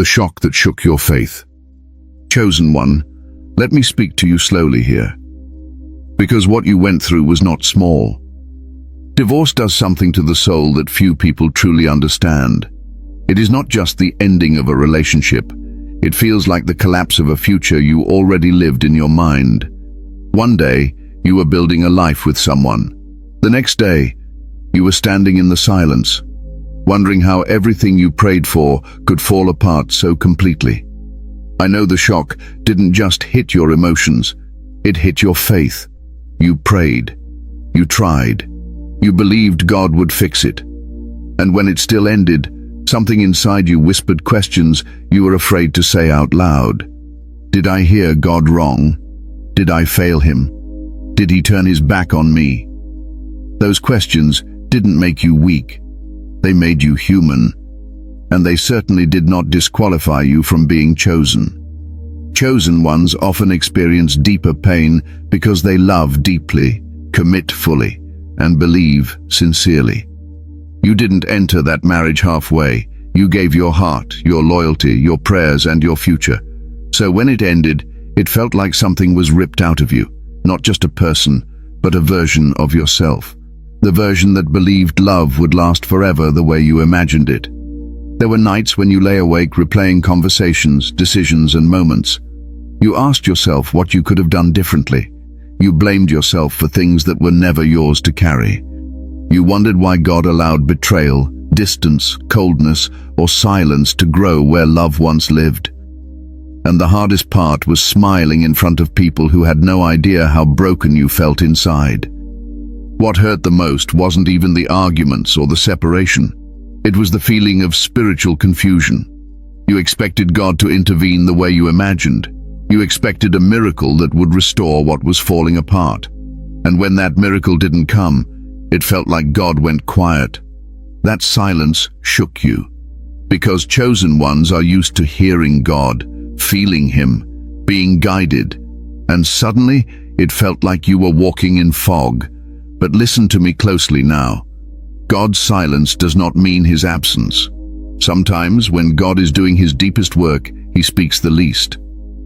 the shock that shook your faith. Chosen one, let me speak to you slowly here. Because what you went through was not small. Divorce does something to the soul that few people truly understand. It is not just the ending of a relationship. It feels like the collapse of a future you already lived in your mind. One day, you were building a life with someone. The next day, you were standing in the silence, wondering how everything you prayed for could fall apart so completely. I know the shock didn't just hit your emotions, it hit your faith. You prayed, you tried, you believed God would fix it. And when it still ended, something inside you whispered questions you were afraid to say out loud. Did I hear God wrong? Did I fail him? Did he turn his back on me? Those questions didn't make you weak. They made you human. And they certainly did not disqualify you from being chosen. Chosen ones often experience deeper pain because they love deeply, commit fully, and believe sincerely. You didn't enter that marriage halfway. You gave your heart, your loyalty, your prayers, and your future. So when it ended, it felt like something was ripped out of you. Not just a person, but a version of yourself. The version that believed love would last forever the way you imagined it. There were nights when you lay awake replaying conversations, decisions, and moments. You asked yourself what you could have done differently. You blamed yourself for things that were never yours to carry. You wondered why God allowed betrayal, distance, coldness, or silence to grow where love once lived. And the hardest part was smiling in front of people who had no idea how broken you felt inside. What hurt the most wasn't even the arguments or the separation. It was the feeling of spiritual confusion. You expected God to intervene the way you imagined. You expected a miracle that would restore what was falling apart. And when that miracle didn't come, it felt like God went quiet. That silence shook you. Because chosen ones are used to hearing God, feeling him, being guided. And suddenly, it felt like you were walking in fog. But listen to me closely now. God's silence does not mean his absence. Sometimes, when God is doing his deepest work, he speaks the least.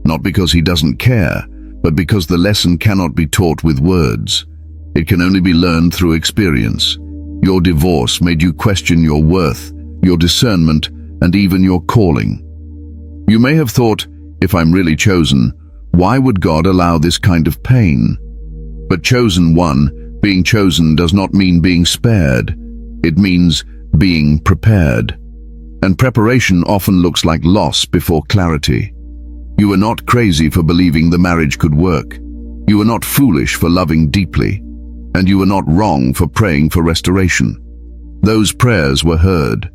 Not because he doesn't care, but because the lesson cannot be taught with words. It can only be learned through experience. Your divorce made you question your worth, your discernment, and even your calling. You may have thought, if I'm really chosen, why would God allow this kind of pain? But chosen one, being chosen does not mean being spared. It means being prepared. And preparation often looks like loss before clarity. You were not crazy for believing the marriage could work. You were not foolish for loving deeply. And you were not wrong for praying for restoration. Those prayers were heard.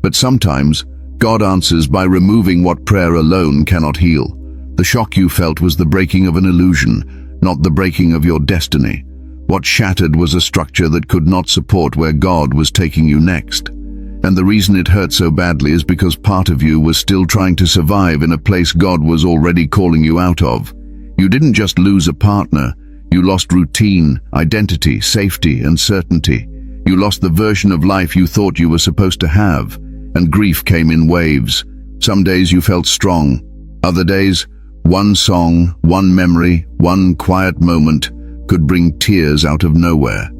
But sometimes, God answers by removing what prayer alone cannot heal. The shock you felt was the breaking of an illusion, not the breaking of your destiny. What shattered was a structure that could not support where God was taking you next. And the reason it hurt so badly is because part of you was still trying to survive in a place God was already calling you out of. You didn't just lose a partner, you lost routine, identity, safety, and certainty. You lost the version of life you thought you were supposed to have, and grief came in waves. Some days you felt strong. Other days, one song, one memory, one quiet moment could bring tears out of nowhere.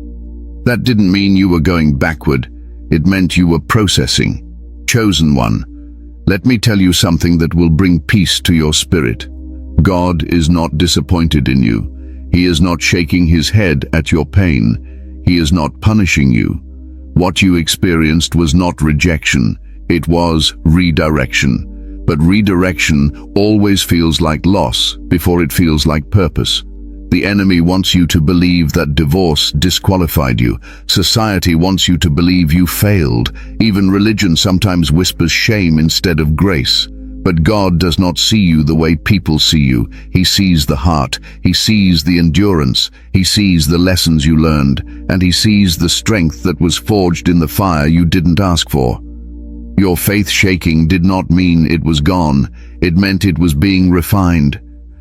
That didn't mean you were going backward. It meant you were processing. Chosen one, let me tell you something that will bring peace to your spirit. God is not disappointed in you. He is not shaking his head at your pain. He is not punishing you. What you experienced was not rejection. It was redirection. But redirection always feels like loss before it feels like purpose. The enemy wants you to believe that divorce disqualified you. Society wants you to believe you failed. Even religion sometimes whispers shame instead of grace. But God does not see you the way people see you. He sees the heart. He sees the endurance. He sees the lessons you learned. And he sees the strength that was forged in the fire you didn't ask for. Your faith shaking did not mean it was gone. It meant it was being refined.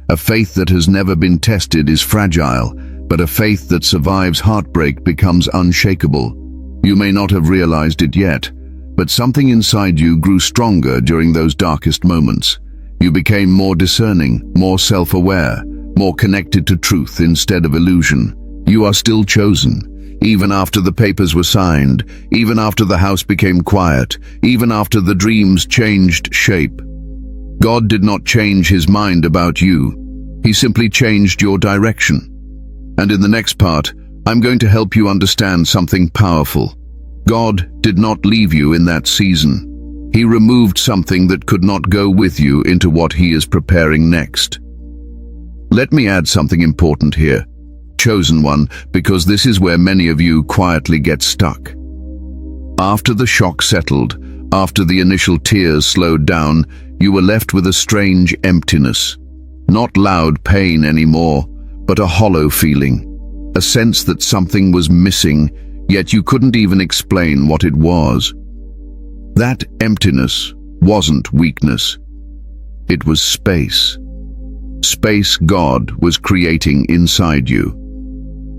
A faith that has never been tested is fragile, but a faith that survives heartbreak becomes unshakable. You may not have realized it yet, But something inside you grew stronger during those darkest moments. You became more discerning, more self-aware, more connected to truth instead of illusion. You are still chosen, even after the papers were signed, even after the house became quiet, even after the dreams changed shape. God did not change his mind about you. He simply changed your direction. And in the next part, I'm going to help you understand something powerful. God did not leave you in that season. He removed something that could not go with you into what he is preparing next. Let me add something important here. Chosen one, because this is where many of you quietly get stuck. After the shock settled, after the initial tears slowed down, you were left with a strange emptiness. Not loud pain anymore, but a hollow feeling. A sense that something was missing, yet you couldn't even explain what it was. That emptiness wasn't weakness. It was space. Space God was creating inside you.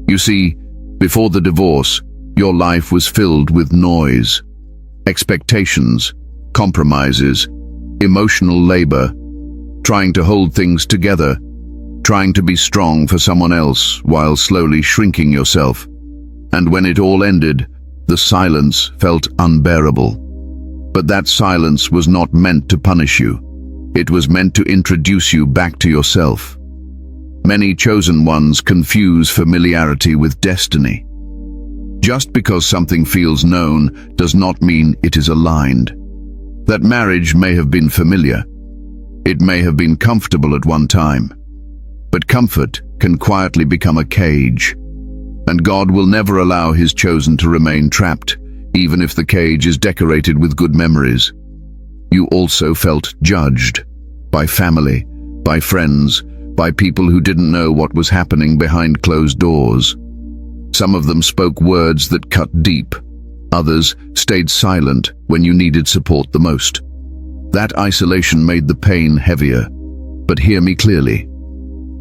You see, before the divorce, your life was filled with noise, expectations, compromises, emotional labor, trying to hold things together, trying to be strong for someone else while slowly shrinking yourself. And when it all ended, the silence felt unbearable. But that silence was not meant to punish you. It was meant to introduce you back to yourself. Many chosen ones confuse familiarity with destiny. Just because something feels known does not mean it is aligned. That marriage may have been familiar. It may have been comfortable at one time. But comfort can quietly become a cage. And God will never allow his chosen to remain trapped, even if the cage is decorated with good memories. You also felt judged by family, by friends, by people who didn't know what was happening behind closed doors. Some of them spoke words that cut deep. Others stayed silent when you needed support the most. That isolation made the pain heavier. But hear me clearly.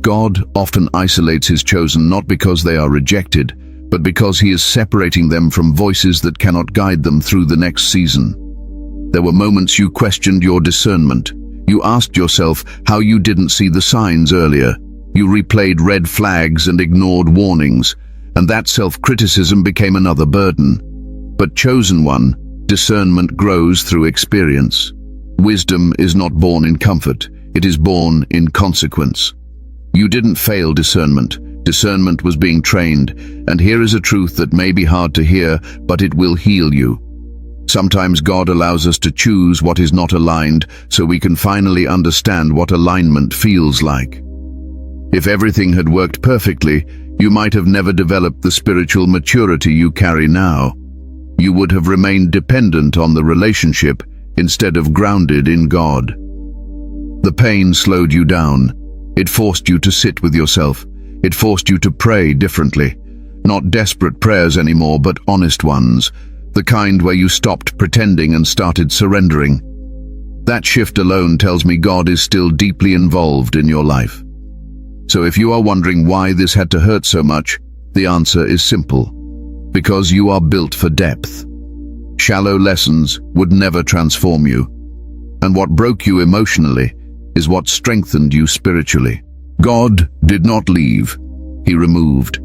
God often isolates his chosen not because they are rejected, but because he is separating them from voices that cannot guide them through the next season. There were moments you questioned your discernment. You asked yourself how you didn't see the signs earlier. You replayed red flags and ignored warnings, and that self-criticism became another burden. But chosen one, discernment grows through experience. Wisdom is not born in comfort, it is born in consequence. You didn't fail discernment. Discernment was being trained, and here is a truth that may be hard to hear, but it will heal you. Sometimes God allows us to choose what is not aligned so we can finally understand what alignment feels like. If everything had worked perfectly, you might have never developed the spiritual maturity you carry now. You would have remained dependent on the relationship instead of grounded in God. The pain slowed you down. It forced you to sit with yourself. It forced you to pray differently. Not desperate prayers anymore, but honest ones. The kind where you stopped pretending and started surrendering. That shift alone tells me God is still deeply involved in your life. So if you are wondering why this had to hurt so much, the answer is simple. Because you are built for depth. Shallow lessons would never transform you. And what broke you emotionally is what strengthened you spiritually. God did not leave. He removed.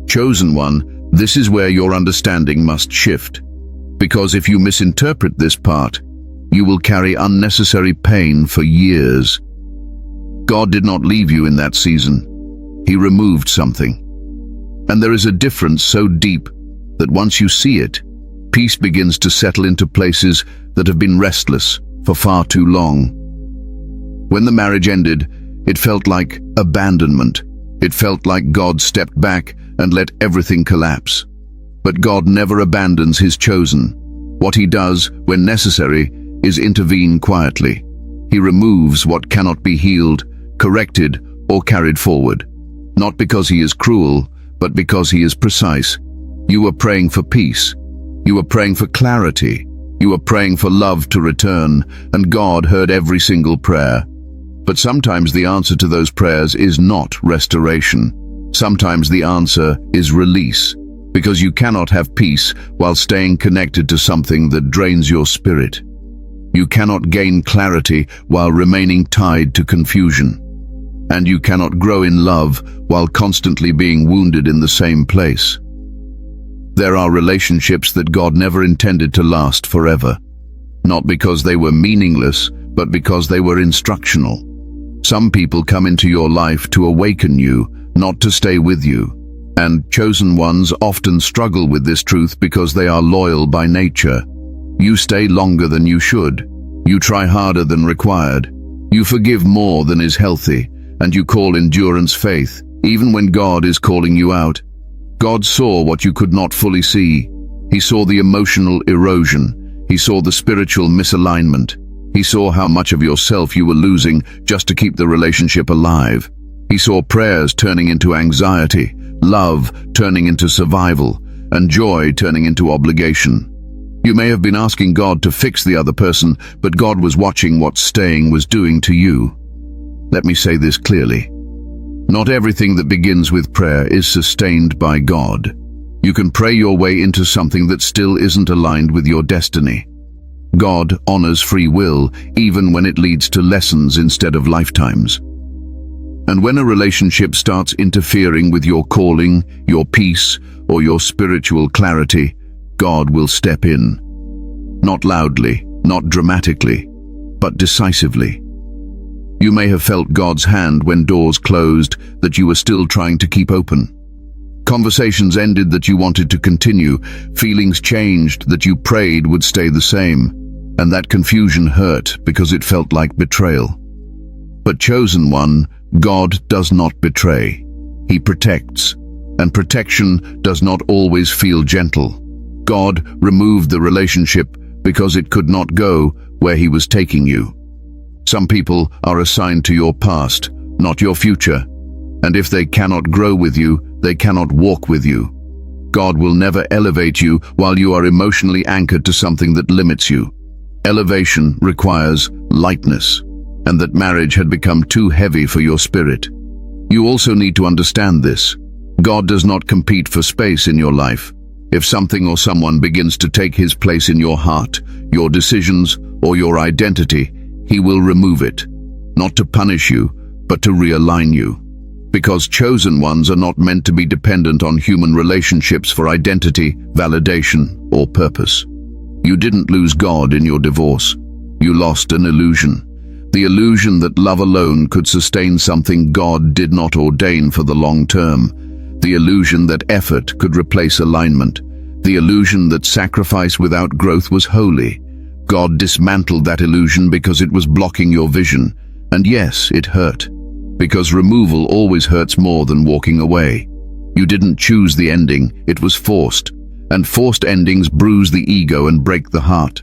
Chosen one, this is where your understanding must shift. Because if you misinterpret this part, you will carry unnecessary pain for years. God did not leave you in that season. He removed something. And there is a difference so deep that once you see it, peace begins to settle into places that have been restless for far too long. When the marriage ended, it felt like abandonment. It felt like God stepped back and let everything collapse. But God never abandons his chosen. What he does, when necessary, is intervene quietly. He removes what cannot be healed, corrected, or carried forward. Not because he is cruel, but because he is precise. You were praying for peace. You were praying for clarity. You were praying for love to return, and God heard every single prayer. But sometimes the answer to those prayers is not restoration. Sometimes the answer is release. because you cannot have peace while staying connected to something that drains your spirit. You cannot gain clarity while remaining tied to confusion. And you cannot grow in love while constantly being wounded in the same place. There are relationships that God never intended to last forever, not because they were meaningless, but because they were instructional. Some people come into your life to awaken you, not to stay with you. And chosen ones often struggle with this truth because they are loyal by nature. You stay longer than you should. You try harder than required. You forgive more than is healthy, and you call endurance faith, even when God is calling you out. God saw what you could not fully see. He saw the emotional erosion. He saw the spiritual misalignment. He saw how much of yourself you were losing just to keep the relationship alive. He saw prayers turning into anxiety, love turning into survival, and joy turning into obligation. You may have been asking God to fix the other person, but God was watching what staying was doing to you. Let me say this clearly. Not everything that begins with prayer is sustained by God. You can pray your way into something that still isn't aligned with your destiny. God honors free will, even when it leads to lessons instead of lifetimes. And when a relationship starts interfering with your calling, your peace, or your spiritual clarity, God will step in. Not loudly, not dramatically, but decisively. You may have felt God's hand when doors closed that you were still trying to keep open. Conversations ended that you wanted to continue, feelings changed that you prayed would stay the same, and that confusion hurt because it felt like betrayal. But chosen one, God does not betray. He protects, and protection does not always feel gentle. God removed the relationship because it could not go where He was taking you. Some people are assigned to your past, not your future, and if they cannot grow with you, they cannot walk with you. God will never elevate you while you are emotionally anchored to something that limits you. Elevation requires lightness, and that marriage had become too heavy for your spirit. You also need to understand this. God does not compete for space in your life. If something or someone begins to take His place in your heart, your decisions, or your identity, He will remove it, not to punish you, but to realign you. Because chosen ones are not meant to be dependent on human relationships for identity, validation, or purpose. You didn't lose God in your divorce. You lost an illusion. The illusion that love alone could sustain something God did not ordain for the long term. The illusion that effort could replace alignment. The illusion that sacrifice without growth was holy. God dismantled that illusion because it was blocking your vision. And yes, it hurt. Because removal always hurts more than walking away. You didn't choose the ending, it was forced. And forced endings bruise the ego and break the heart.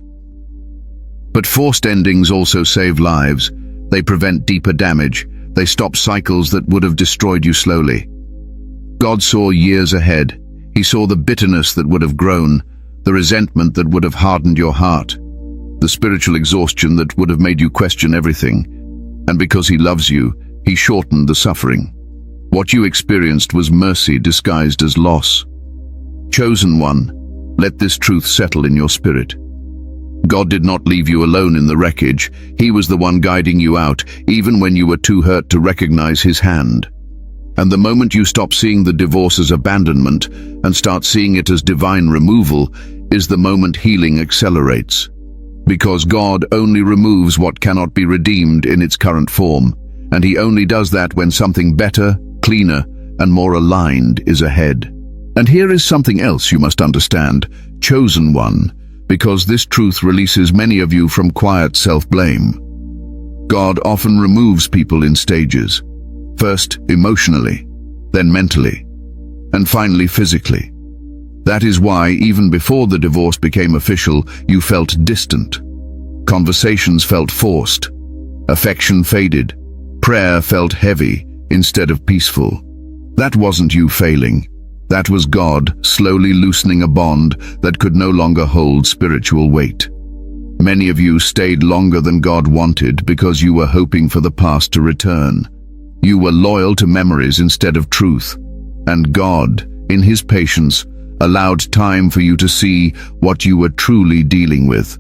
But forced endings also save lives. They prevent deeper damage. They stop cycles that would have destroyed you slowly. God saw years ahead. He saw the bitterness that would have grown, the resentment that would have hardened your heart, the spiritual exhaustion that would have made you question everything. And because He loves you, He shortened the suffering. What you experienced was mercy disguised as loss. Chosen one, let this truth settle in your spirit. God did not leave you alone in the wreckage. He was the one guiding you out, even when you were too hurt to recognize His hand. And the moment you stop seeing the divorce as abandonment and start seeing it as divine removal, is the moment healing accelerates. Because God only removes what cannot be redeemed in its current form, and He only does that when something better, cleaner, and more aligned is ahead. And here is something else you must understand, chosen one, because this truth releases many of you from quiet self-blame. God often removes people in stages. First emotionally, then mentally, and finally physically. That is why, even before the divorce became official, you felt distant. Conversations felt forced. Affection faded. Prayer felt heavy instead of peaceful. That wasn't you failing. That was God slowly loosening a bond that could no longer hold spiritual weight. Many of you stayed longer than God wanted because you were hoping for the past to return. You were loyal to memories instead of truth. And God, in His patience, allowed time for you to see what you were truly dealing with.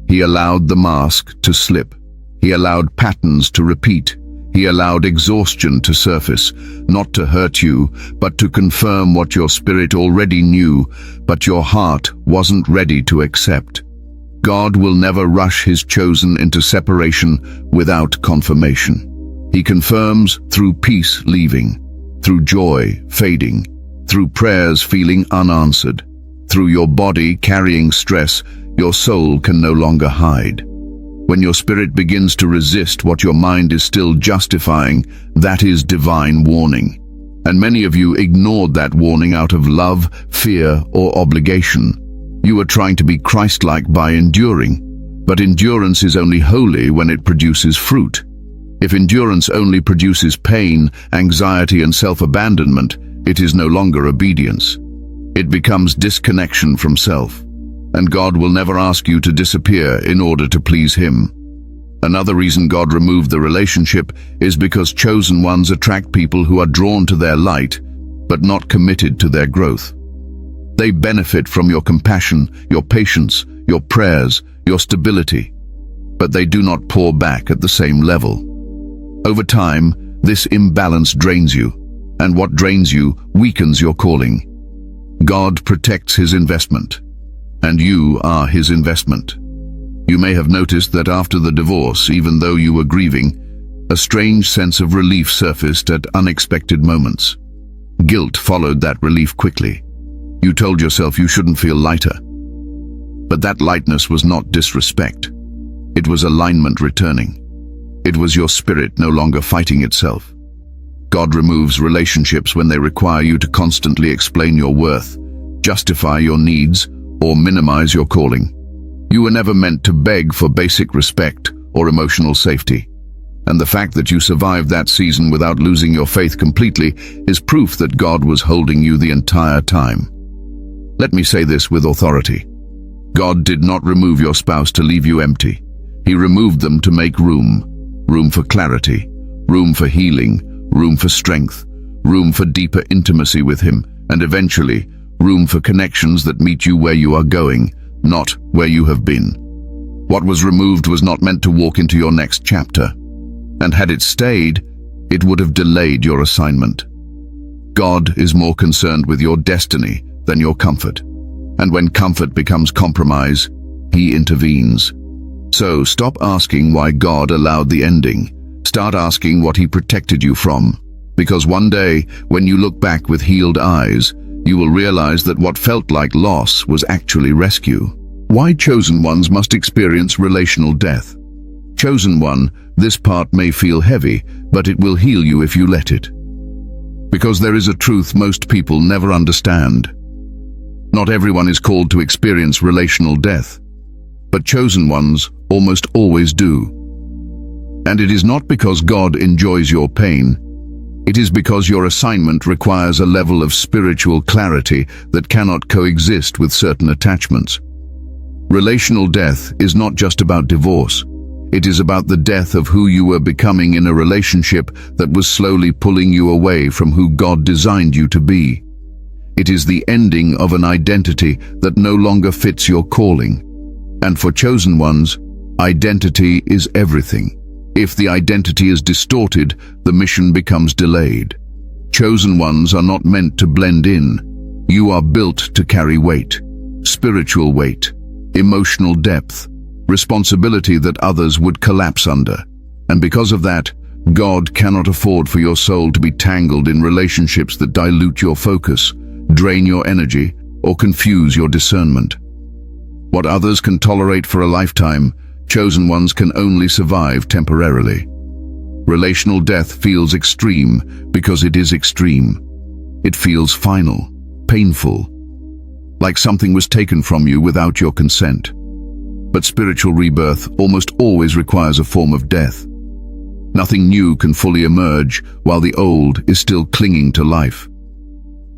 He allowed the mask to slip. He allowed patterns to repeat. He allowed exhaustion to surface, not to hurt you, but to confirm what your spirit already knew, but your heart wasn't ready to accept. God will never rush his chosen into separation without confirmation. He confirms through peace leaving, through joy fading, through prayers feeling unanswered, through your body carrying stress your soul can no longer hide. When your spirit begins to resist what your mind is still justifying, that is divine warning. And many of you ignored that warning out of love, fear, or obligation. You were trying to be Christ-like by enduring, but endurance is only holy when it produces fruit. If endurance only produces pain, anxiety, and self-abandonment, it is no longer obedience. It becomes disconnection from self. And God will never ask you to disappear in order to please him. Another reason God removed the relationship is because chosen ones attract people who are drawn to their light, but not committed to their growth. They benefit from your compassion, your patience, your prayers, your stability, but they do not pour back at the same level. Over time, this imbalance drains you, and what drains you weakens your calling. God protects his investment, and you are his investment. You may have noticed that after the divorce, even though you were grieving, a strange sense of relief surfaced at unexpected moments. Guilt followed that relief quickly. You told yourself you shouldn't feel lighter. But that lightness was not disrespect. It was alignment returning. It was your spirit no longer fighting itself. God removes relationships when they require you to constantly explain your worth, justify your needs, or minimize your calling. You were never meant to beg for basic respect or emotional safety. And the fact that you survived that season without losing your faith completely is proof that God was holding you the entire time. Let me say this with authority. God did not remove your spouse to leave you empty. He removed them to make room. Room for clarity, room for healing, room for strength, room for deeper intimacy with him, and eventually, room for connections that meet you where you are going, not where you have been. What was removed was not meant to walk into your next chapter, and had it stayed, it would have delayed your assignment. God is more concerned with your destiny than your comfort, and when comfort becomes compromise, he intervenes. So stop asking why God allowed the ending. Start asking what he protected you from, because one day, when you look back with healed eyes, you will realize that what felt like loss was actually rescue. Why chosen ones must experience relational death? Chosen one, this part may feel heavy, but it will heal you if you let it. Because there is a truth most people never understand. Not everyone is called to experience relational death, but chosen ones almost always do. And it is not because God enjoys your pain. It is because your assignment requires a level of spiritual clarity that cannot coexist with certain attachments. Relational death is not just about divorce. It is about the death of who you were becoming in a relationship that was slowly pulling you away from who God designed you to be. It is the ending of an identity that no longer fits your calling. And for chosen ones, identity is everything. If the identity is distorted, the mission becomes delayed. Chosen ones are not meant to blend in. You are built to carry weight, spiritual weight, emotional depth, responsibility that others would collapse under. And because of that, God cannot afford for your soul to be tangled in relationships that dilute your focus, drain your energy, or confuse your discernment. What others can tolerate for a lifetime, chosen ones can only survive temporarily. Relational death feels extreme because it is extreme. It feels final, painful, like something was taken from you without your consent. But spiritual rebirth almost always requires a form of death. Nothing new can fully emerge while the old is still clinging to life.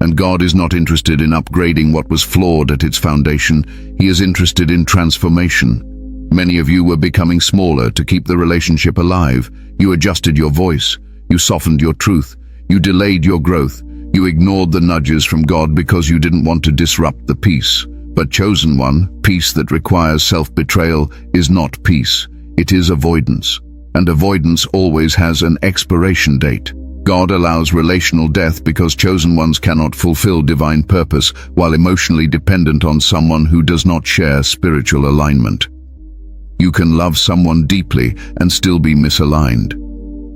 And God is not interested in upgrading what was flawed at its foundation. He is interested in transformation. Many of you were becoming smaller to keep the relationship alive. You adjusted your voice. You softened your truth. You delayed your growth. You ignored the nudges from God because you didn't want to disrupt the peace. But chosen one, peace that requires self-betrayal is not peace. It is avoidance. And avoidance always has an expiration date. God allows relational death because chosen ones cannot fulfill divine purpose while emotionally dependent on someone who does not share spiritual alignment. You can love someone deeply and still be misaligned.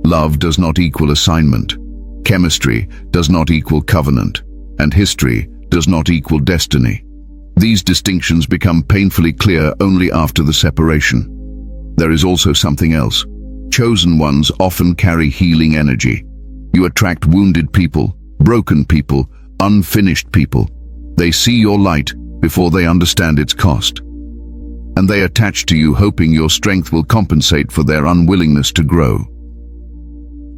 Love does not equal assignment. Chemistry does not equal covenant. And history does not equal destiny. These distinctions become painfully clear only after the separation. There is also something else. Chosen ones often carry healing energy. You attract wounded people, broken people, unfinished people. They see your light before they understand its cost. And they attach to you hoping your strength will compensate for their unwillingness to grow.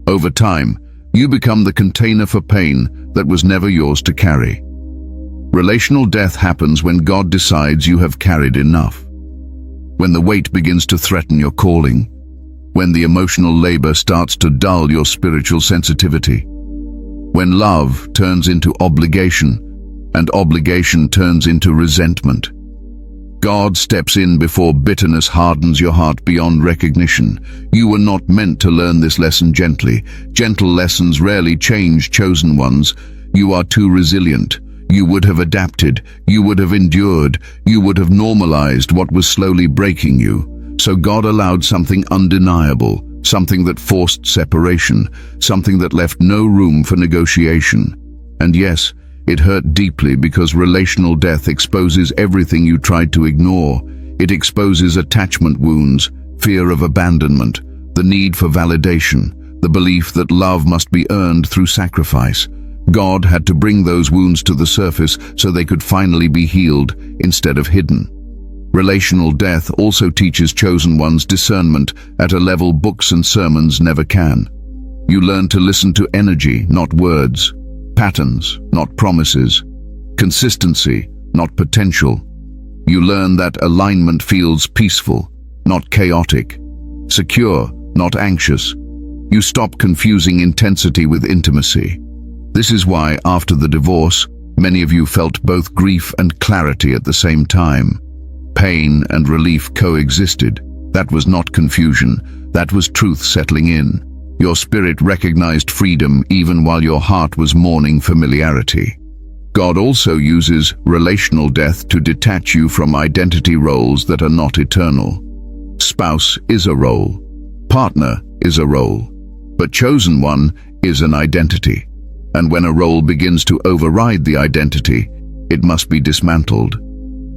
Over time, you become the container for pain that was never yours to carry. Relational death happens when God decides you have carried enough. When the weight begins to threaten your calling. When the emotional labor starts to dull your spiritual sensitivity. When love turns into obligation, and obligation turns into resentment. God steps in before bitterness hardens your heart beyond recognition. You were not meant to learn this lesson gently. Gentle lessons rarely change chosen ones. You are too resilient. You would have adapted. You would have endured. You would have normalized what was slowly breaking you. So God allowed something undeniable, something that forced separation, something that left no room for negotiation. And yes, it hurt deeply because relational death exposes everything you tried to ignore. It exposes attachment wounds, fear of abandonment, the need for validation, the belief that love must be earned through sacrifice. God had to bring those wounds to the surface so they could finally be healed instead of hidden. Relational death also teaches chosen ones discernment at a level books and sermons never can. You learn to listen to energy, not words. Patterns, not promises. Consistency, not potential. You learn that alignment feels peaceful, not chaotic. Secure, not anxious. You stop confusing intensity with intimacy. This is why, after the divorce, many of you felt both grief and clarity at the same time. Pain and relief coexisted. That was not confusion. That was truth settling in. Your spirit recognized freedom even while your heart was mourning familiarity. God also uses relational death to detach you from identity roles that are not eternal. Spouse is a role. Partner is a role. But chosen one is an identity. And when a role begins to override the identity, it must be dismantled.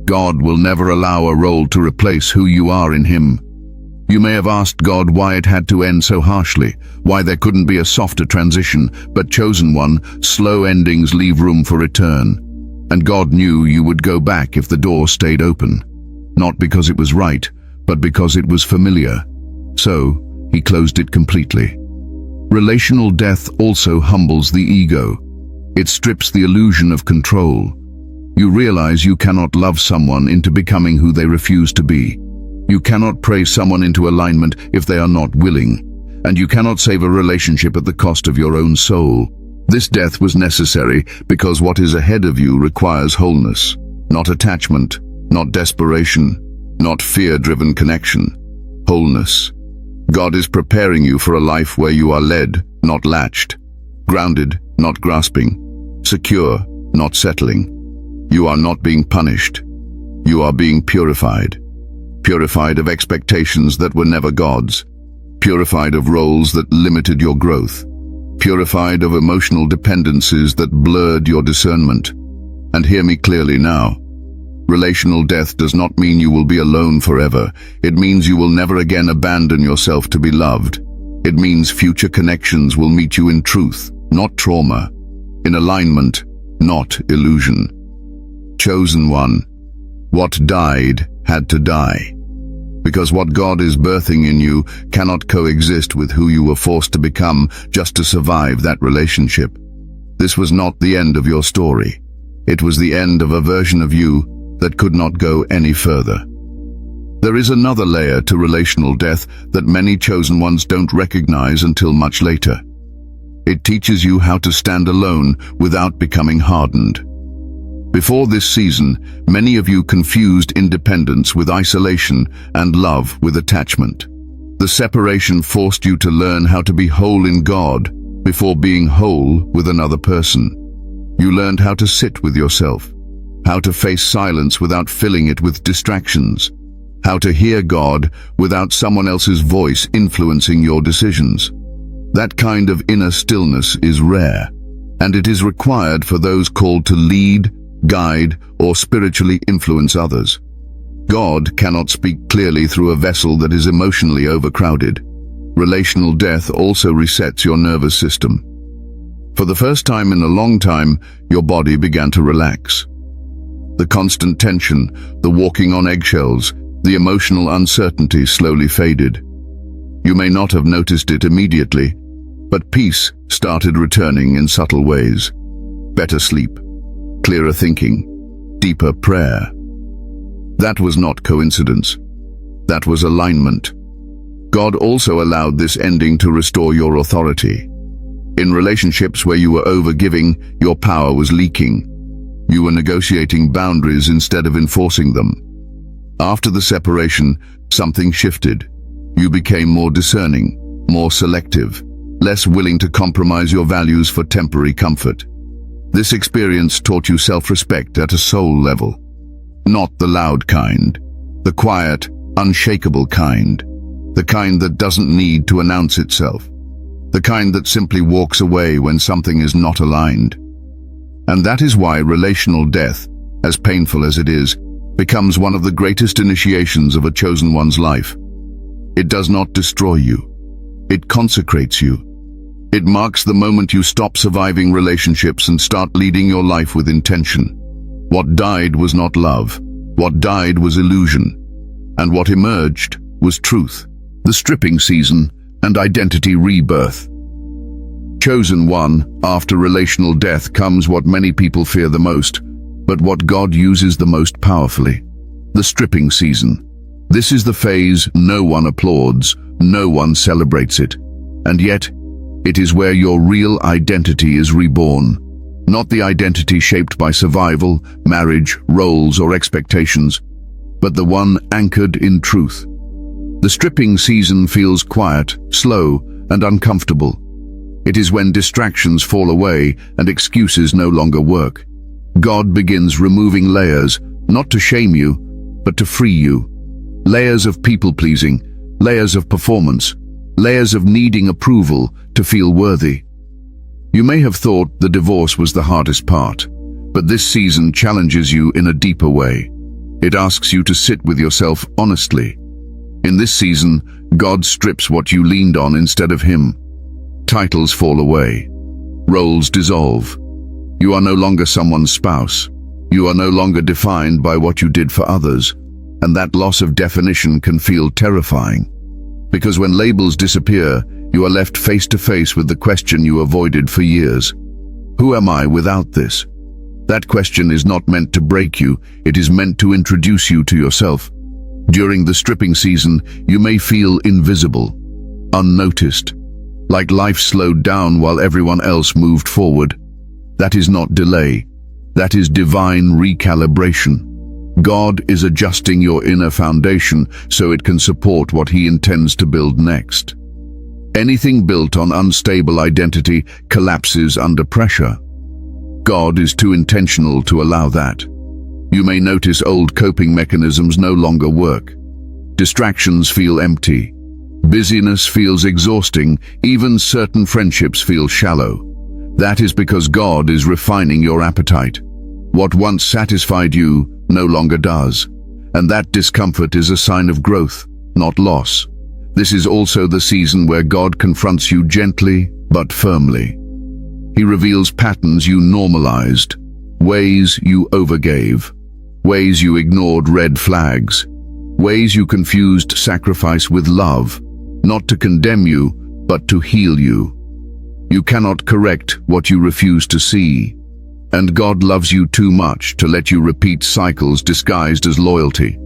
God will never allow a role to replace who you are in Him. You may have asked God why it had to end so harshly, why there couldn't be a softer transition, but chosen one, slow endings leave room for return. And God knew you would go back if the door stayed open. Not because it was right, but because it was familiar. So, He closed it completely. Relational death also humbles the ego. It strips the illusion of control. You realize you cannot love someone into becoming who they refuse to be. You cannot praise someone into alignment if they are not willing. And you cannot save a relationship at the cost of your own soul. This death was necessary because what is ahead of you requires wholeness, not attachment, not desperation, not fear-driven connection. Wholeness. God is preparing you for a life where you are led, not latched, grounded, not grasping, secure, not settling. You are not being punished. You are being purified. Purified of expectations that were never God's. Purified of roles that limited your growth. Purified of emotional dependencies that blurred your discernment. And hear me clearly now. Relational death does not mean you will be alone forever. It means you will never again abandon yourself to be loved. It means future connections will meet you in truth, not trauma. In alignment, not illusion. Chosen one. What died had to die. Because what God is birthing in you cannot coexist with who you were forced to become just to survive that relationship. This was not the end of your story. It was the end of a version of you that could not go any further. There is another layer to relational death that many chosen ones don't recognize until much later. It teaches you how to stand alone without becoming hardened. Before this season, many of you confused independence with isolation and love with attachment. The separation forced you to learn how to be whole in God before being whole with another person. You learned how to sit with yourself, how to face silence without filling it with distractions, how to hear God without someone else's voice influencing your decisions. That kind of inner stillness is rare, and it is required for those called to lead, guide, or spiritually influence others. God cannot speak clearly through a vessel that is emotionally overcrowded. Relational death also resets your nervous system. For the first time in a long time, your body began to relax. The constant tension, the walking on eggshells, the emotional uncertainty slowly faded. You may not have noticed it immediately, but peace started returning in subtle ways. Better sleep, clearer thinking, deeper prayer. That was not coincidence. That was alignment. God also allowed this ending to restore your authority. In relationships where you were overgiving, your power was leaking. You were negotiating boundaries instead of enforcing them. After the separation, something shifted. You became more discerning, more selective, less willing to compromise your values for temporary comfort. This experience taught you self-respect at a soul level. Not the loud kind, the quiet, unshakable kind, the kind that doesn't need to announce itself, the kind that simply walks away when something is not aligned. And that is why relational death, as painful as it is, becomes one of the greatest initiations of a chosen one's life. It does not destroy you. It consecrates you. It marks the moment you stop surviving relationships and start leading your life with intention. What died was not love. What died was illusion. And what emerged was truth. The stripping season and identity rebirth. Chosen one, after relational death comes what many people fear the most, but what God uses the most powerfully. The stripping season. This is the phase no one applauds, no one celebrates it. And yet, it is where your real identity is reborn. Not the identity shaped by survival, marriage, roles, or expectations, but the one anchored in truth. The stripping season feels quiet, slow, and uncomfortable. It is when distractions fall away and excuses no longer work. God begins removing layers, not to shame you, but to free you. Layers of people-pleasing, layers of performance, layers of needing approval to feel worthy. You may have thought the divorce was the hardest part, but this season challenges you in a deeper way. It asks you to sit with yourself honestly. In this season, God strips what you leaned on instead of Him. Titles fall away. Roles dissolve. You are no longer someone's spouse. You are no longer defined by what you did for others, and that loss of definition can feel terrifying. Because when labels disappear, you are left face to face with the question you avoided for years. Who am I without this? That question is not meant to break you, it is meant to introduce you to yourself. During the stripping season, you may feel invisible, unnoticed, like life slowed down while everyone else moved forward. That is not delay. That is divine recalibration. God is adjusting your inner foundation so it can support what He intends to build next. Anything built on unstable identity collapses under pressure. God is too intentional to allow that. You may notice old coping mechanisms no longer work. Distractions feel empty. Busyness feels exhausting. Even certain friendships feel shallow. That is because God is refining your appetite. What once satisfied you no longer does. And that discomfort is a sign of growth, not loss. This is also the season where God confronts you gently but firmly. He reveals patterns you normalized, ways you overgave, ways you ignored red flags, ways you confused sacrifice with love, not to condemn you, but to heal you. You cannot correct what you refuse to see, and God loves you too much to let you repeat cycles disguised as loyalty.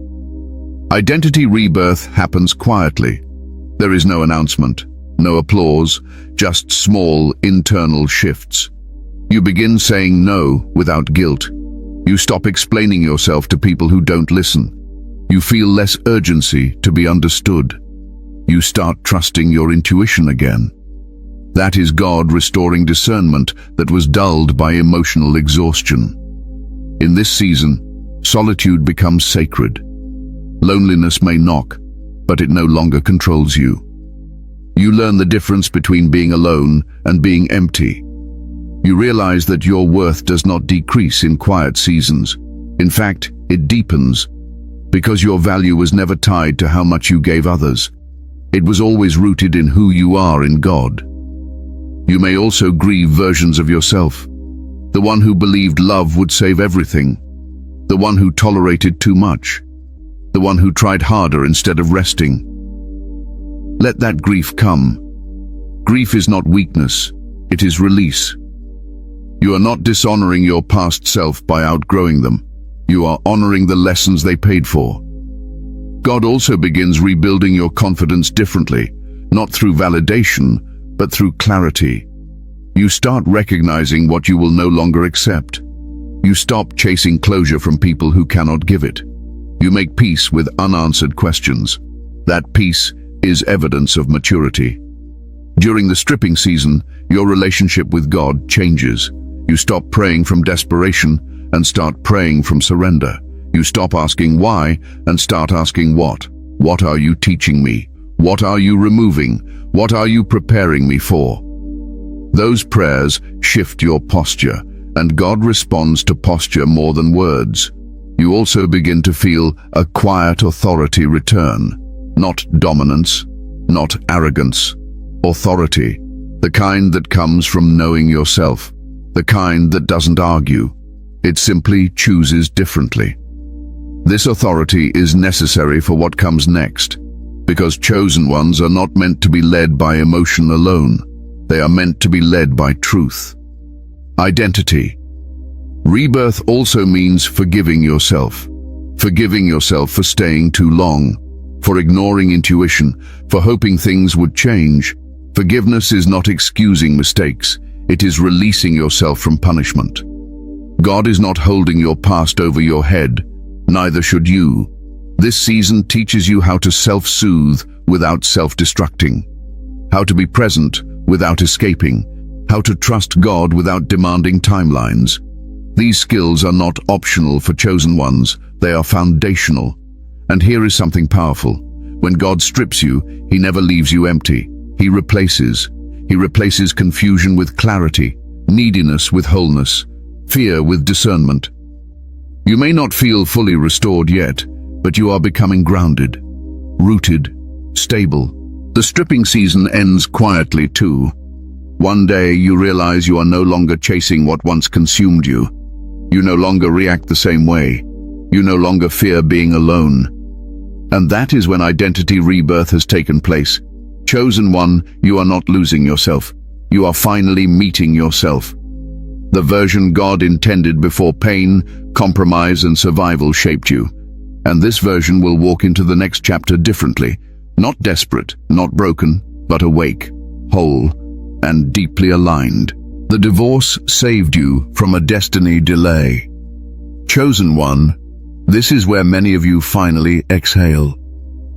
Identity rebirth happens quietly. There is no announcement, No applause, just small internal shifts. You begin saying no without guilt. You stop explaining yourself to people who don't listen. You feel less urgency to be understood. You start trusting your intuition again. That is God restoring discernment that was dulled by emotional exhaustion. In this season, solitude becomes sacred. Loneliness may knock, but it no longer controls you. You learn the difference between being alone and being empty. You realize that your worth does not decrease in quiet seasons. In fact, it deepens, because your value was never tied to how much you gave others. It was always rooted in who you are in God. You may also grieve versions of yourself. The one who believed love would save everything. The one who tolerated too much. The one who tried harder instead of resting. Let that grief come. Grief is not weakness, it is release. You are not dishonoring your past self by outgrowing them. You are honoring the lessons they paid for. God also begins rebuilding your confidence differently, not through validation, but through clarity. You start recognizing what you will no longer accept. You stop chasing closure from people who cannot give it. You make peace with unanswered questions. That peace is evidence of maturity. During the stripping season, your relationship with God changes. You stop praying from desperation and start praying from surrender. You stop asking why and start asking what. What are you teaching me? What are you removing? What are you preparing me for? Those prayers shift your posture, and God responds to posture more than words. You also begin to feel a quiet authority return. Not dominance, not arrogance. Authority, the kind that comes from knowing yourself. The kind that doesn't argue. It simply chooses differently. This authority is necessary for what comes next, because chosen ones are not meant to be led by emotion alone. They are meant to be led by truth. Identity. Rebirth also means forgiving yourself. Forgiving yourself for staying too long, for ignoring intuition, for hoping things would change. Forgiveness is not excusing mistakes. It is releasing yourself from punishment. God is not holding your past over your head, neither should you. This season teaches you how to self-soothe without self-destructing, how to be present without escaping, how to trust God without demanding timelines. These skills are not optional for chosen ones, they are foundational. And here is something powerful. When God strips you, He never leaves you empty. He replaces. He replaces confusion with clarity, neediness with wholeness, fear with discernment. You may not feel fully restored yet, but you are becoming grounded, rooted, stable. The stripping season ends quietly too. One day you realize you are no longer chasing what once consumed you. You no longer react the same way. You no longer fear being alone. And that is when identity rebirth has taken place. Chosen one, you are not losing yourself. You are finally meeting yourself. The version God intended before pain, compromise, and survival shaped you. And this version will walk into the next chapter differently. Not desperate, not broken, but awake, whole, and deeply aligned. The divorce saved you from a destiny delay. Chosen one, this is where many of you finally exhale.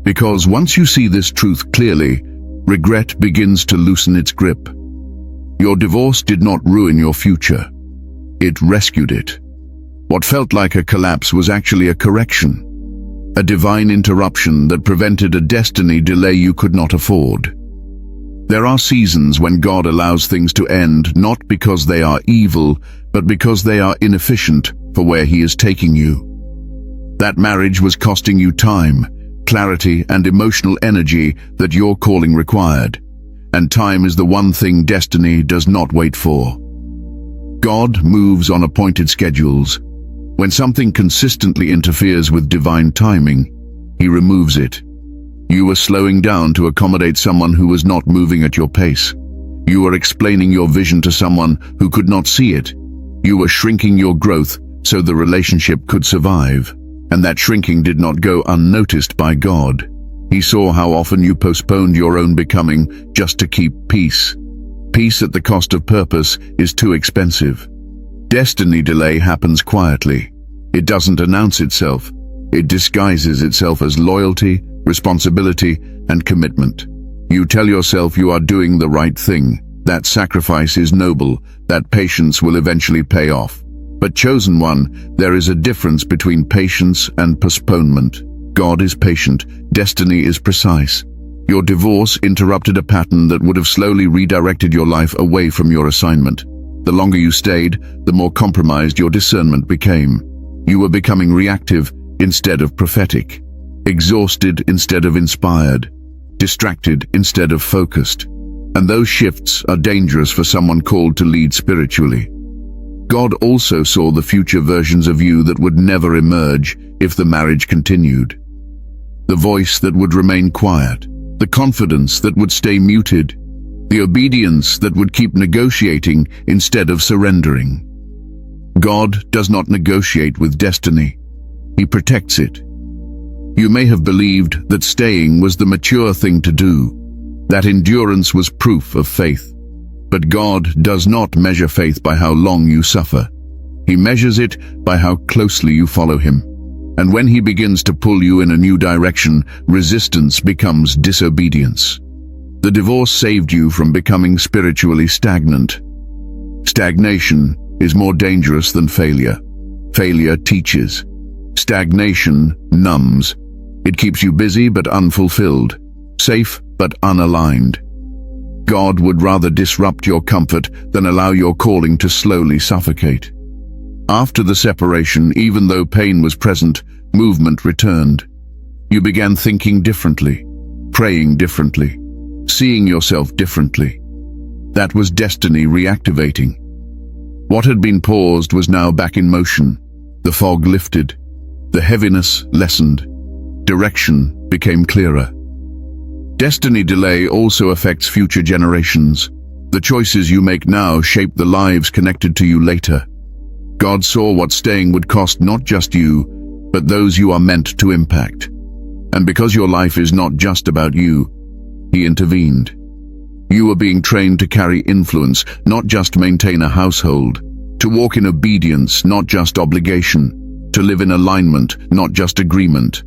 Because once you see this truth clearly, regret begins to loosen its grip. Your divorce did not ruin your future. It rescued it. What felt like a collapse was actually a correction, a divine interruption that prevented a destiny delay you could not afford. There are seasons when God allows things to end, not because they are evil, but because they are inefficient for where He is taking you. That marriage was costing you time, clarity, and emotional energy that your calling required. And time is the one thing destiny does not wait for. God moves on appointed schedules. When something consistently interferes with divine timing, He removes it. You were slowing down to accommodate someone who was not moving at your pace. You were explaining your vision to someone who could not see it. You were shrinking your growth so the relationship could survive. And that shrinking did not go unnoticed by God. He saw how often you postponed your own becoming just to keep peace. Peace at the cost of purpose is too expensive. Destiny delay happens quietly. It doesn't announce itself. It disguises itself as loyalty, responsibility, and commitment. You tell yourself you are doing the right thing, that sacrifice is noble, that patience will eventually pay off. But chosen one, there is a difference between patience and postponement. God is patient, destiny is precise. Your divorce interrupted a pattern that would have slowly redirected your life away from your assignment. The longer you stayed, the more compromised your discernment became. You were becoming reactive instead of prophetic, exhausted instead of inspired, distracted instead of focused. And those shifts are dangerous for someone called to lead spiritually. God also saw the future versions of you that would never emerge if the marriage continued. The voice that would remain quiet, the confidence that would stay muted, the obedience that would keep negotiating instead of surrendering. God does not negotiate with destiny. He protects it. You may have believed that staying was the mature thing to do, that endurance was proof of faith. But God does not measure faith by how long you suffer. He measures it by how closely you follow Him. And when He begins to pull you in a new direction, resistance becomes disobedience. The divorce saved you from becoming spiritually stagnant. Stagnation is more dangerous than failure. Failure teaches. Stagnation numbs. It keeps you busy but unfulfilled, safe but unaligned. God would rather disrupt your comfort than allow your calling to slowly suffocate. After the separation, even though pain was present, movement returned. You began thinking differently, praying differently, seeing yourself differently. That was destiny reactivating. What had been paused was now back in motion. The fog lifted. The heaviness lessened. Direction became clearer. Destiny delay also affects future generations. The choices you make now shape the lives connected to you later. God saw what staying would cost not just you, but those you are meant to impact. And because your life is not just about you, He intervened. You were being trained to carry influence, not just maintain a household, to walk in obedience, not just obligation, to live in alignment, not just agreement.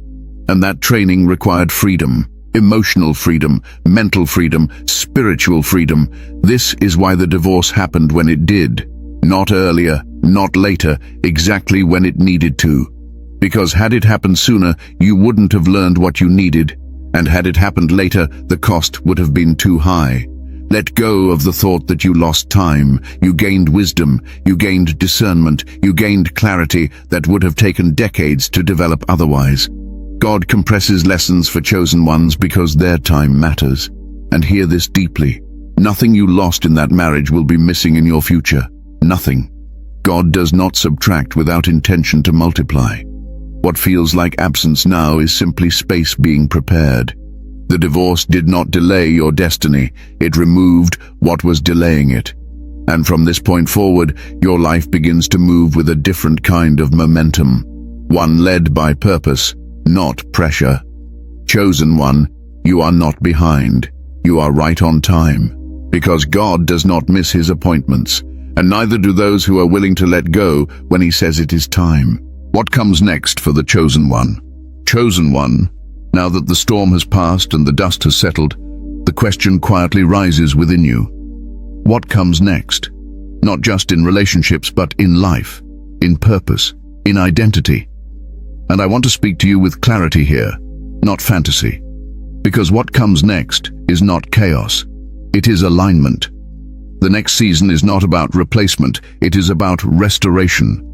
And that training required freedom. Emotional freedom, mental freedom, spiritual freedom. This is why the divorce happened when it did. Not earlier, not later, exactly when it needed to. Because had it happened sooner, you wouldn't have learned what you needed. And had it happened later, the cost would have been too high. Let go of the thought that you lost time. You gained wisdom, you gained discernment, you gained clarity that would have taken decades to develop otherwise. God compresses lessons for chosen ones because their time matters. And hear this deeply. Nothing you lost in that marriage will be missing in your future. Nothing. God does not subtract without intention to multiply. What feels like absence now is simply space being prepared. The divorce did not delay your destiny. It removed what was delaying it. And from this point forward, your life begins to move with a different kind of momentum. One led by purpose, not pressure. Chosen one, you are not behind. You are right on time. Because God does not miss His appointments, and neither do those who are willing to let go when He says it is time. What comes next for the chosen one? Chosen one, now that the storm has passed and the dust has settled, the question quietly rises within you. What comes next? Not just in relationships, but in life, in purpose, in identity. And I want to speak to you with clarity here, not fantasy. Because what comes next is not chaos. It is alignment. The next season is not about replacement. It is about restoration.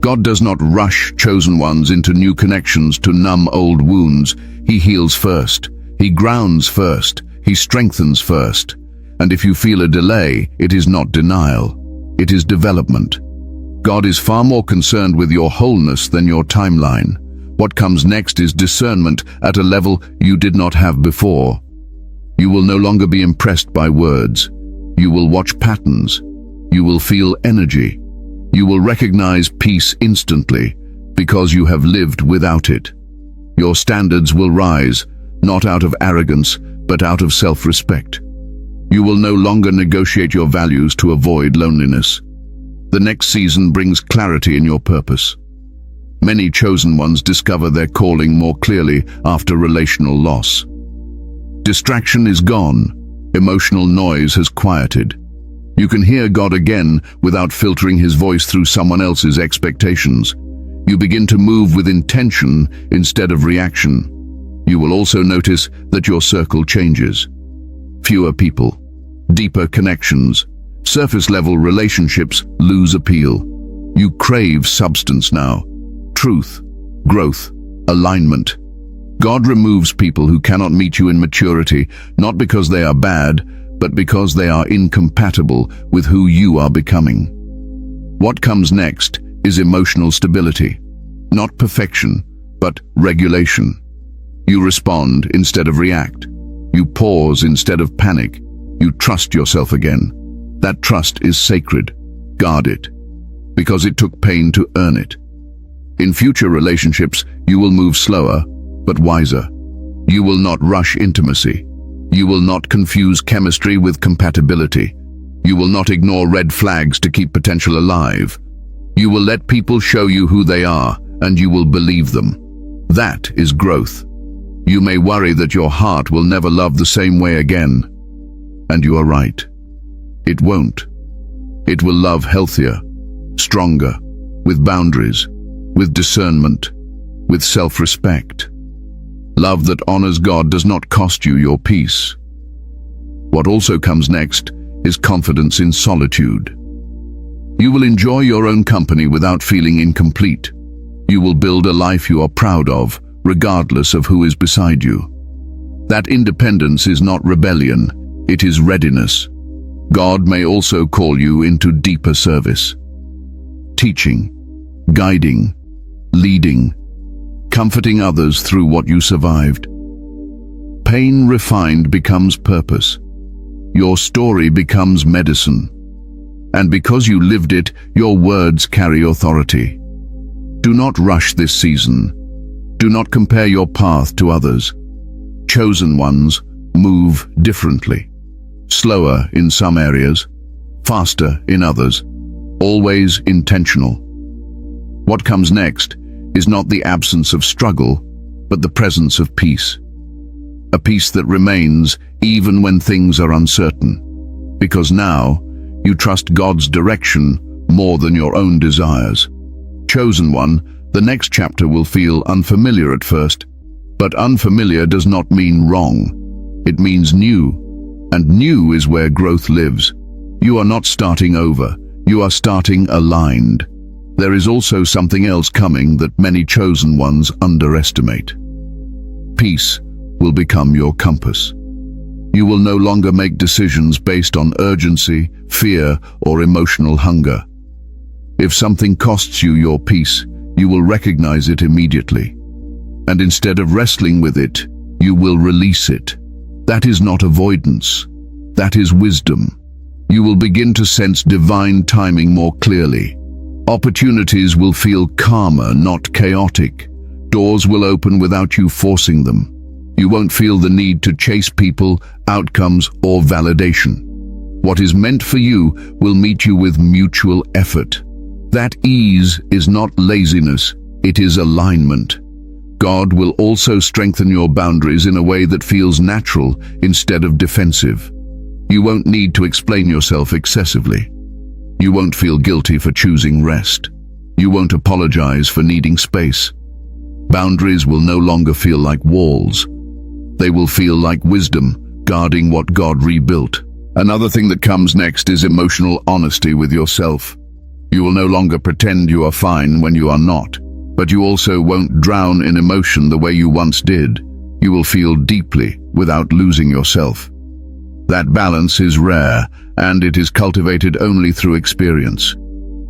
God does not rush chosen ones into new connections to numb old wounds. He heals first. He grounds first. He strengthens first. And if you feel a delay, it is not denial. It is development. God is far more concerned with your wholeness than your timeline. What comes next is discernment at a level you did not have before. You will no longer be impressed by words. You will watch patterns. You will feel energy. You will recognize peace instantly because you have lived without it. Your standards will rise, not out of arrogance, but out of self-respect. You will no longer negotiate your values to avoid loneliness. The next season brings clarity in your purpose. Many chosen ones discover their calling more clearly after relational loss. Distraction is gone. Emotional noise has quieted. You can hear God again without filtering his voice through someone else's expectations. You begin to move with intention instead of reaction. You will also notice that your circle changes. Fewer people, deeper connections, surface-level relationships lose appeal. You crave substance now. Truth, growth, alignment. God removes people who cannot meet you in maturity, not because they are bad, but because they are incompatible with who you are becoming. What comes next is emotional stability. Not perfection, but regulation. You respond instead of react. You pause instead of panic. You trust yourself again. That trust is sacred. Guard it, because it took pain to earn it. In future relationships, you will move slower, but wiser. You will not rush intimacy. You will not confuse chemistry with compatibility. You will not ignore red flags to keep potential alive. You will let people show you who they are, and you will believe them. That is growth. You may worry that your heart will never love the same way again. And you are right. It won't. It will love healthier, stronger, with boundaries, with discernment, with self-respect. Love that honors God does not cost you your peace. What also comes next is confidence in solitude. You will enjoy your own company without feeling incomplete. You will build a life you are proud of, regardless of who is beside you. That independence is not rebellion, it is readiness. God may also call you into deeper service. Teaching, guiding, leading, comforting others through what you survived. Pain refined becomes purpose. Your story becomes medicine. And because you lived it, your words carry authority. Do not rush this season. Do not compare your path to others. Chosen ones move differently. Slower in some areas, faster in others, always intentional. What comes next is not the absence of struggle, but the presence of peace. A peace that remains even when things are uncertain, because now you trust God's direction more than your own desires. Chosen one, the next chapter will feel unfamiliar at first, but unfamiliar does not mean wrong. It means new, and new is where growth lives. You are not starting over, you are starting aligned. There is also something else coming that many chosen ones underestimate. Peace will become your compass. You will no longer make decisions based on urgency, fear, or emotional hunger. If something costs you your peace, you will recognize it immediately. And instead of wrestling with it, you will release it. That is not avoidance. That is wisdom. You will begin to sense divine timing more clearly. Opportunities will feel calmer, not chaotic. Doors will open without you forcing them. You won't feel the need to chase people, outcomes, or validation. What is meant for you will meet you with mutual effort. That ease is not laziness, it is alignment. God will also strengthen your boundaries in a way that feels natural instead of defensive. You won't need to explain yourself excessively. You won't feel guilty for choosing rest. You won't apologize for needing space. Boundaries will no longer feel like walls. They will feel like wisdom, guarding what God rebuilt. Another thing that comes next is emotional honesty with yourself. You will no longer pretend you are fine when you are not, but you also won't drown in emotion the way you once did. You will feel deeply without losing yourself. That balance is rare, and it is cultivated only through experience.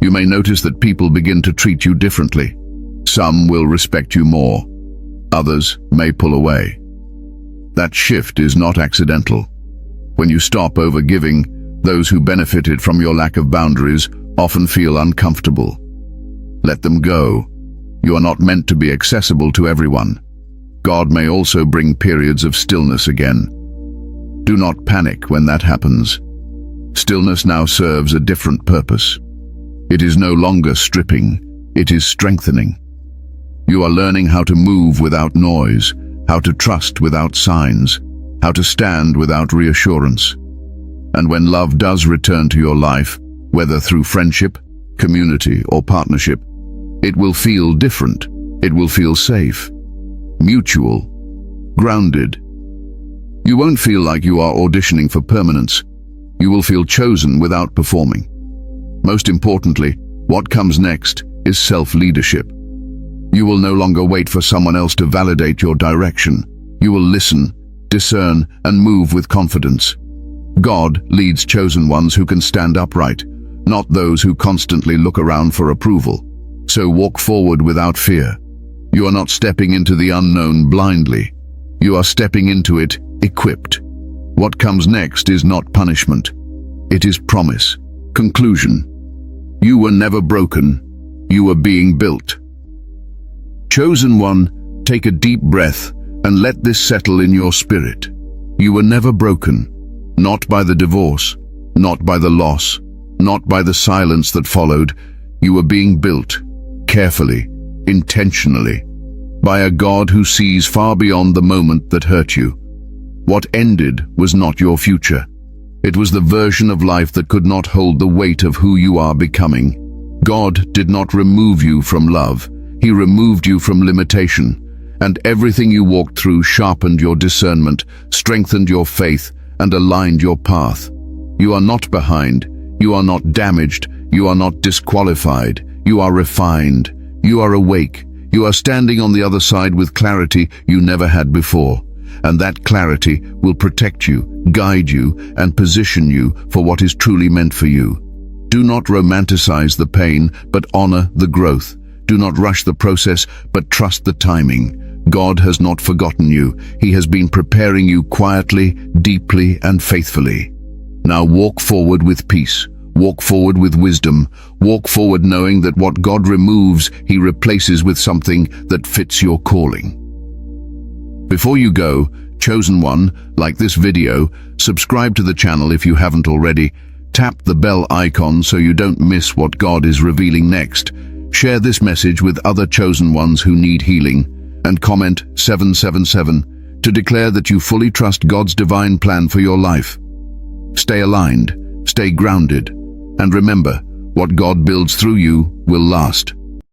You may notice that people begin to treat you differently. Some will respect you more. Others may pull away. That shift is not accidental. When you stop overgiving, those who benefited from your lack of boundaries often feel uncomfortable. Let them go. You are not meant to be accessible to everyone. God may also bring periods of stillness again. Do not panic when that happens. Stillness now serves a different purpose. It is no longer stripping, it is strengthening. You are learning how to move without noise, how to trust without signs, how to stand without reassurance. And when love does return to your life, whether through friendship, community, or partnership, it will feel different. It will feel safe, mutual, grounded. You won't feel like you are auditioning for permanence. You will feel chosen without performing. Most importantly, what comes next is self-leadership. You will no longer wait for someone else to validate your direction. You will listen, discern, and move with confidence. God leads chosen ones who can stand upright, not those who constantly look around for approval. So walk forward without fear. You are not stepping into the unknown blindly. You are stepping into it equipped. What comes next is not punishment. It is promise. Conclusion. You were never broken. You were being built. Chosen one, take a deep breath and let this settle in your spirit. You were never broken. Not by the divorce, not by the loss, not by the silence that followed. You were being built, carefully, intentionally, by a God who sees far beyond the moment that hurt you. What ended was not your future. It was the version of life that could not hold the weight of who you are becoming. God did not remove you from love. He removed you from limitation. And everything you walked through sharpened your discernment, strengthened your faith, and aligned your path. You are not behind. You are not damaged. You are not disqualified. You are refined. You are awake. You are standing on the other side with clarity you never had before. And that clarity will protect you, guide you, and position you for what is truly meant for you. Do not romanticize the pain, but honor the growth. Do not rush the process, but trust the timing. God has not forgotten you. He has been preparing you quietly, deeply, and faithfully. Now walk forward with peace. Walk forward with wisdom. Walk forward knowing that what God removes, He replaces with something that fits your calling. Before you go, chosen one, like this video, subscribe to the channel if you haven't already. Tap the bell icon so you don't miss what God is revealing next. Share this message with other chosen ones who need healing. And comment 777 to declare that you fully trust God's divine plan for your life. Stay aligned, stay grounded, and remember, what God builds through you will last.